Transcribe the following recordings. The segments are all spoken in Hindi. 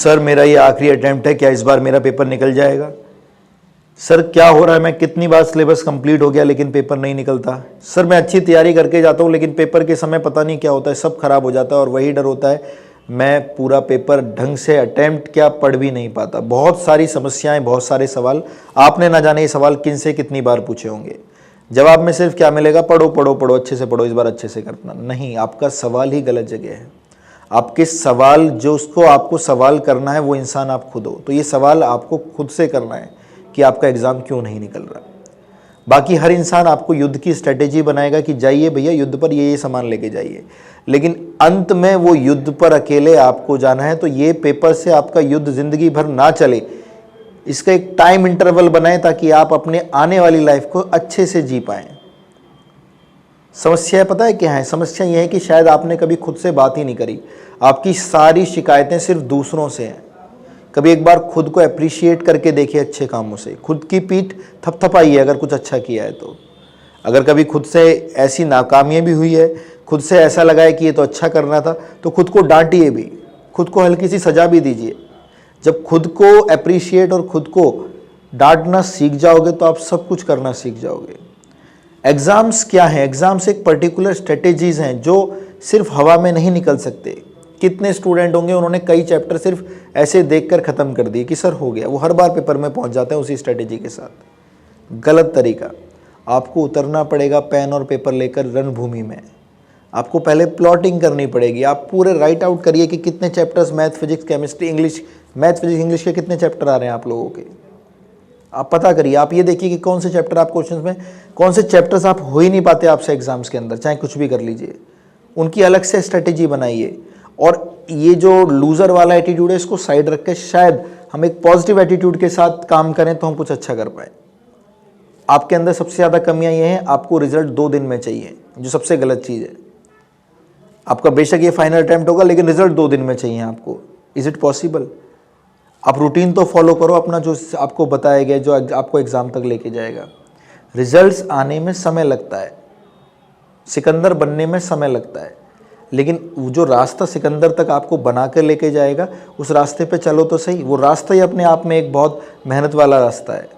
सर मेरा ये आखिरी अटेम्प्ट है, क्या इस बार मेरा पेपर निकल जाएगा? सर क्या हो रहा है, मैं कितनी बार सिलेबस कंप्लीट हो गया लेकिन पेपर नहीं निकलता। सर मैं अच्छी तैयारी करके जाता हूँ लेकिन पेपर के समय पता नहीं क्या होता है, सब खराब हो जाता है और वही डर होता है मैं पूरा पेपर ढंग से अटेम्प्ट क्या पढ़ भी नहीं पाता। बहुत सारी समस्याएं, बहुत सारे सवाल, आपने ना जाने ये सवाल किन से कितनी बार पूछे होंगे। जवाब में सिर्फ क्या मिलेगा, पढ़ो पढ़ो पढ़ो, अच्छे से पढ़ो, इस बार अच्छे से करना। नहीं, आपका सवाल ही गलत जगह है। आपके सवाल जो उसको आपको सवाल करना है वो इंसान आप खुद हो। तो ये सवाल आपको खुद से करना है कि आपका एग्ज़ाम क्यों नहीं निकल रहा। बाकी हर इंसान आपको युद्ध की स्ट्रेटेजी बनाएगा कि जाइए भैया युद्ध पर ये सामान लेके जाइए, लेकिन अंत में वो युद्ध पर अकेले आपको जाना है। तो ये पेपर से आपका युद्ध ज़िंदगी भर ना चले, इसका एक टाइम इंटरवल बनाएं ताकि आप अपने आने वाली लाइफ को अच्छे से जी पाएं। समस्या पता है क्या है? समस्या यह है कि शायद आपने कभी खुद से बात ही नहीं करी। आपकी सारी शिकायतें सिर्फ दूसरों से हैं। कभी एक बार खुद को अप्रिशिएट करके देखिए अच्छे कामों से, खुद की पीठ थपथपाइए अगर कुछ अच्छा किया है तो। अगर कभी खुद से ऐसी नाकामियाँ भी हुई है, खुद से ऐसा लगा है कि ये तो अच्छा करना था, तो खुद को डांटिए भी, खुद को हल्की सी सजा भी दीजिए। जब खुद को अप्रिशिएट और खुद को डांटना सीख जाओगे तो आप सब कुछ करना सीख जाओगे। एग्ज़ाम्स क्या हैं? एग्ज़ाम्स एक पर्टिकुलर स्ट्रेटेजीज़ हैं जो सिर्फ हवा में नहीं निकल सकते। कितने स्टूडेंट होंगे उन्होंने कई चैप्टर सिर्फ ऐसे देखकर ख़त्म कर दिए कि सर हो गया, वो हर बार पेपर में पहुंच जाते हैं उसी स्ट्रेटेजी के साथ। गलत तरीका। आपको उतरना पड़ेगा पेन और पेपर लेकर रणभूमि में। आपको पहले प्लॉटिंग करनी पड़ेगी। आप पूरे राइट आउट करिए कि कितने chapters math, physics, chemistry, English, math, physics, English के कितने चैप्टर आ रहे हैं आप लोगों के। आप पता करिए, आप ये देखिए कि कौन से चैप्टर आप क्वेश्चंस में, कौन से चैप्टर्स आप हो ही नहीं पाते आपसे एग्जाम्स के अंदर, चाहे कुछ भी कर लीजिए। उनकी अलग से स्ट्रेटेजी बनाइए और ये जो लूज़र वाला एटीट्यूड है इसको साइड रख के शायद हम एक पॉजिटिव एटीट्यूड के साथ काम करें तो हम कुछ अच्छा कर पाए। आपके अंदर सबसे ज़्यादा कमियां ये हैं, आपको रिजल्ट 2 दिन में चाहिए, जो सबसे गलत चीज़ है। आपका बेशक ये फाइनल अटेम्प्ट होगा लेकिन रिजल्ट 2 दिन में चाहिए आपको। Is it possible? आप रूटीन तो फॉलो करो अपना, जो आपको बताया गया, जो आपको एग्ज़ाम तक लेके जाएगा। रिजल्ट्स आने में समय लगता है, सिकंदर बनने में समय लगता है, लेकिन वो जो रास्ता सिकंदर तक आपको बना कर लेके जाएगा उस रास्ते पे चलो तो सही। वो रास्ता ही अपने आप में एक बहुत मेहनत वाला रास्ता है।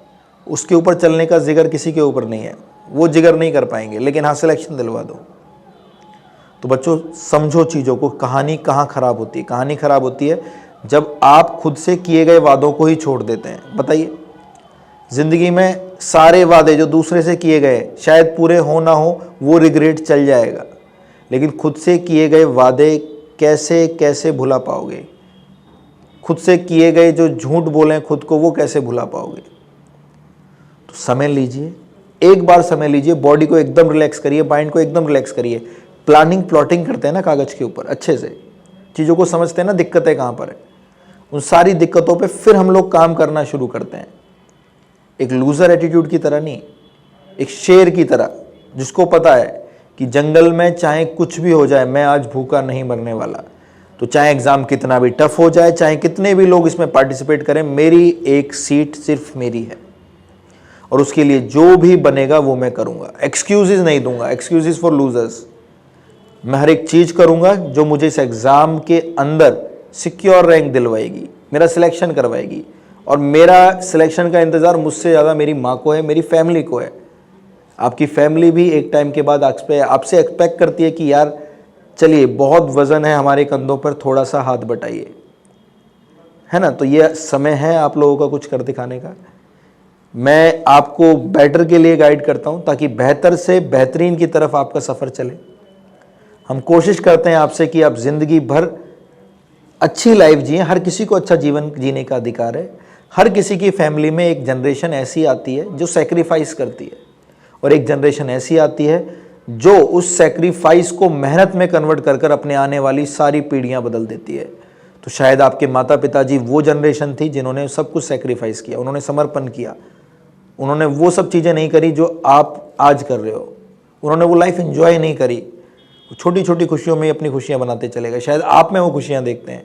उसके ऊपर चलने का जिगर किसी के ऊपर नहीं है, वो जिगर नहीं कर पाएंगे, लेकिन हाँ सिलेक्शन दिलवा दो। तो बच्चों समझो चीज़ों को। कहानी कहाँ ख़राब होती है? कहानी ख़राब होती है जब आप खुद से किए गए वादों को ही छोड़ देते हैं। बताइए, ज़िंदगी में सारे वादे जो दूसरे से किए गए शायद पूरे हो ना हो, वो रिग्रेट चल जाएगा, लेकिन खुद से किए गए वादे कैसे कैसे भुला पाओगे? खुद से किए गए जो झूठ बोले खुद को, वो कैसे भुला पाओगे? तो समय लीजिए, एक बार समय लीजिए, बॉडी को एकदम रिलैक्स करिए, माइंड को एकदम रिलैक्स करिए। प्लानिंग प्लॉटिंग करते हैं ना कागज़ के ऊपर, अच्छे से चीज़ों को समझते हैं ना, दिक्कतें कहाँ पर है, उन सारी दिक्कतों पे फिर हम लोग काम करना शुरू करते हैं। एक लूज़र एटीट्यूड की तरह नहीं, एक शेर की तरह जिसको पता है कि जंगल में चाहे कुछ भी हो जाए मैं आज भूखा नहीं मरने वाला। तो चाहे एग्ज़ाम कितना भी टफ हो जाए, चाहे कितने भी लोग इसमें पार्टिसिपेट करें, मेरी एक सीट सिर्फ मेरी है और उसके लिए जो भी बनेगा वो मैं करूँगा। एक्सक्यूज़ेस नहीं दूंगा, एक्सक्यूज़ेस फॉर लूजर्स। मैं हर एक चीज़ करूँगा जो मुझे इस एग्ज़ाम के अंदर सिक्योर रैंक दिलवाएगी, मेरा सिलेक्शन करवाएगी। और मेरा सिलेक्शन का इंतज़ार मुझसे ज़्यादा मेरी माँ को है, मेरी फैमिली को है। आपकी फैमिली भी एक टाइम के बाद आपसे एक्सपेक्ट करती है कि यार चलिए बहुत वज़न है हमारे कंधों पर, थोड़ा सा हाथ बटाइए, है ना। तो ये समय है आप लोगों का कुछ कर दिखाने का। मैं आपको बेटर के लिए गाइड करता हूँ ताकि बेहतर से बेहतरीन की तरफ आपका सफ़र चले। हम कोशिश करते हैं आपसे कि आप ज़िंदगी भर अच्छी लाइफ जिए। हर किसी को अच्छा जीवन जीने का अधिकार है। हर किसी की फैमिली में एक जनरेशन ऐसी आती है जो सेक्रीफाइस करती है और एक जनरेशन ऐसी आती है जो उस सेक्रीफाइस को मेहनत में कन्वर्ट कर कर अपने आने वाली सारी पीढ़ियां बदल देती है। तो शायद आपके माता पिताजी वो जनरेशन थी जिन्होंने सब कुछ सेक्रीफाइस किया, उन्होंने समर्पण किया, उन्होंने वो सब चीज़ें नहीं करी जो आप आज कर रहे हो। उन्होंने वो लाइफ एंजॉय नहीं करी, छोटी छोटी खुशियों में अपनी खुशियाँ बनाते चले गए। शायद आप में वो खुशियाँ देखते हैं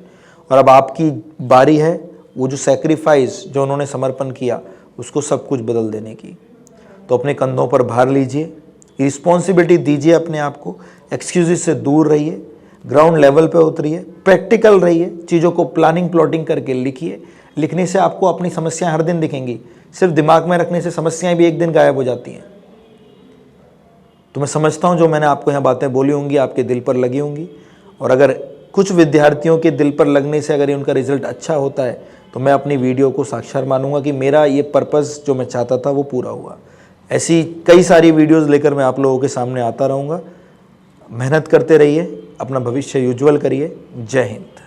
और अब आपकी बारी है वो जो सेक्रीफाइस, जो उन्होंने समर्पण किया, उसको सब कुछ बदल देने की। तो अपने कंधों पर भार लीजिए, रिस्पॉन्सिबिलिटी दीजिए अपने आप को, एक्सक्यूज़ेस से दूर रहिए। ग्राउंड लेवल पे उतरिए, प्रैक्टिकल रहिए, चीज़ों को प्लानिंग प्लॉटिंग करके लिखिए। लिखने से आपको अपनी समस्याएं हर दिन दिखेंगी, सिर्फ दिमाग में रखने से समस्याएं भी एक दिन गायब हो जाती हैं। तो मैं समझता हूं जो मैंने आपको यहाँ बातें बोली होंगी आपके दिल पर लगी होंगी, और अगर कुछ विद्यार्थियों के दिल पर लगने से अगर उनका रिजल्ट अच्छा होता है तो मैं अपनी वीडियो को साक्षात मानूंगा कि मेरा ये पर्पज़ जो मैं चाहता था वो पूरा हुआ। ऐसी कई सारी वीडियोस लेकर मैं आप लोगों के सामने आता रहूँगा। मेहनत करते रहिए, अपना भविष्य उज्ज्वल करिए। जय हिंद।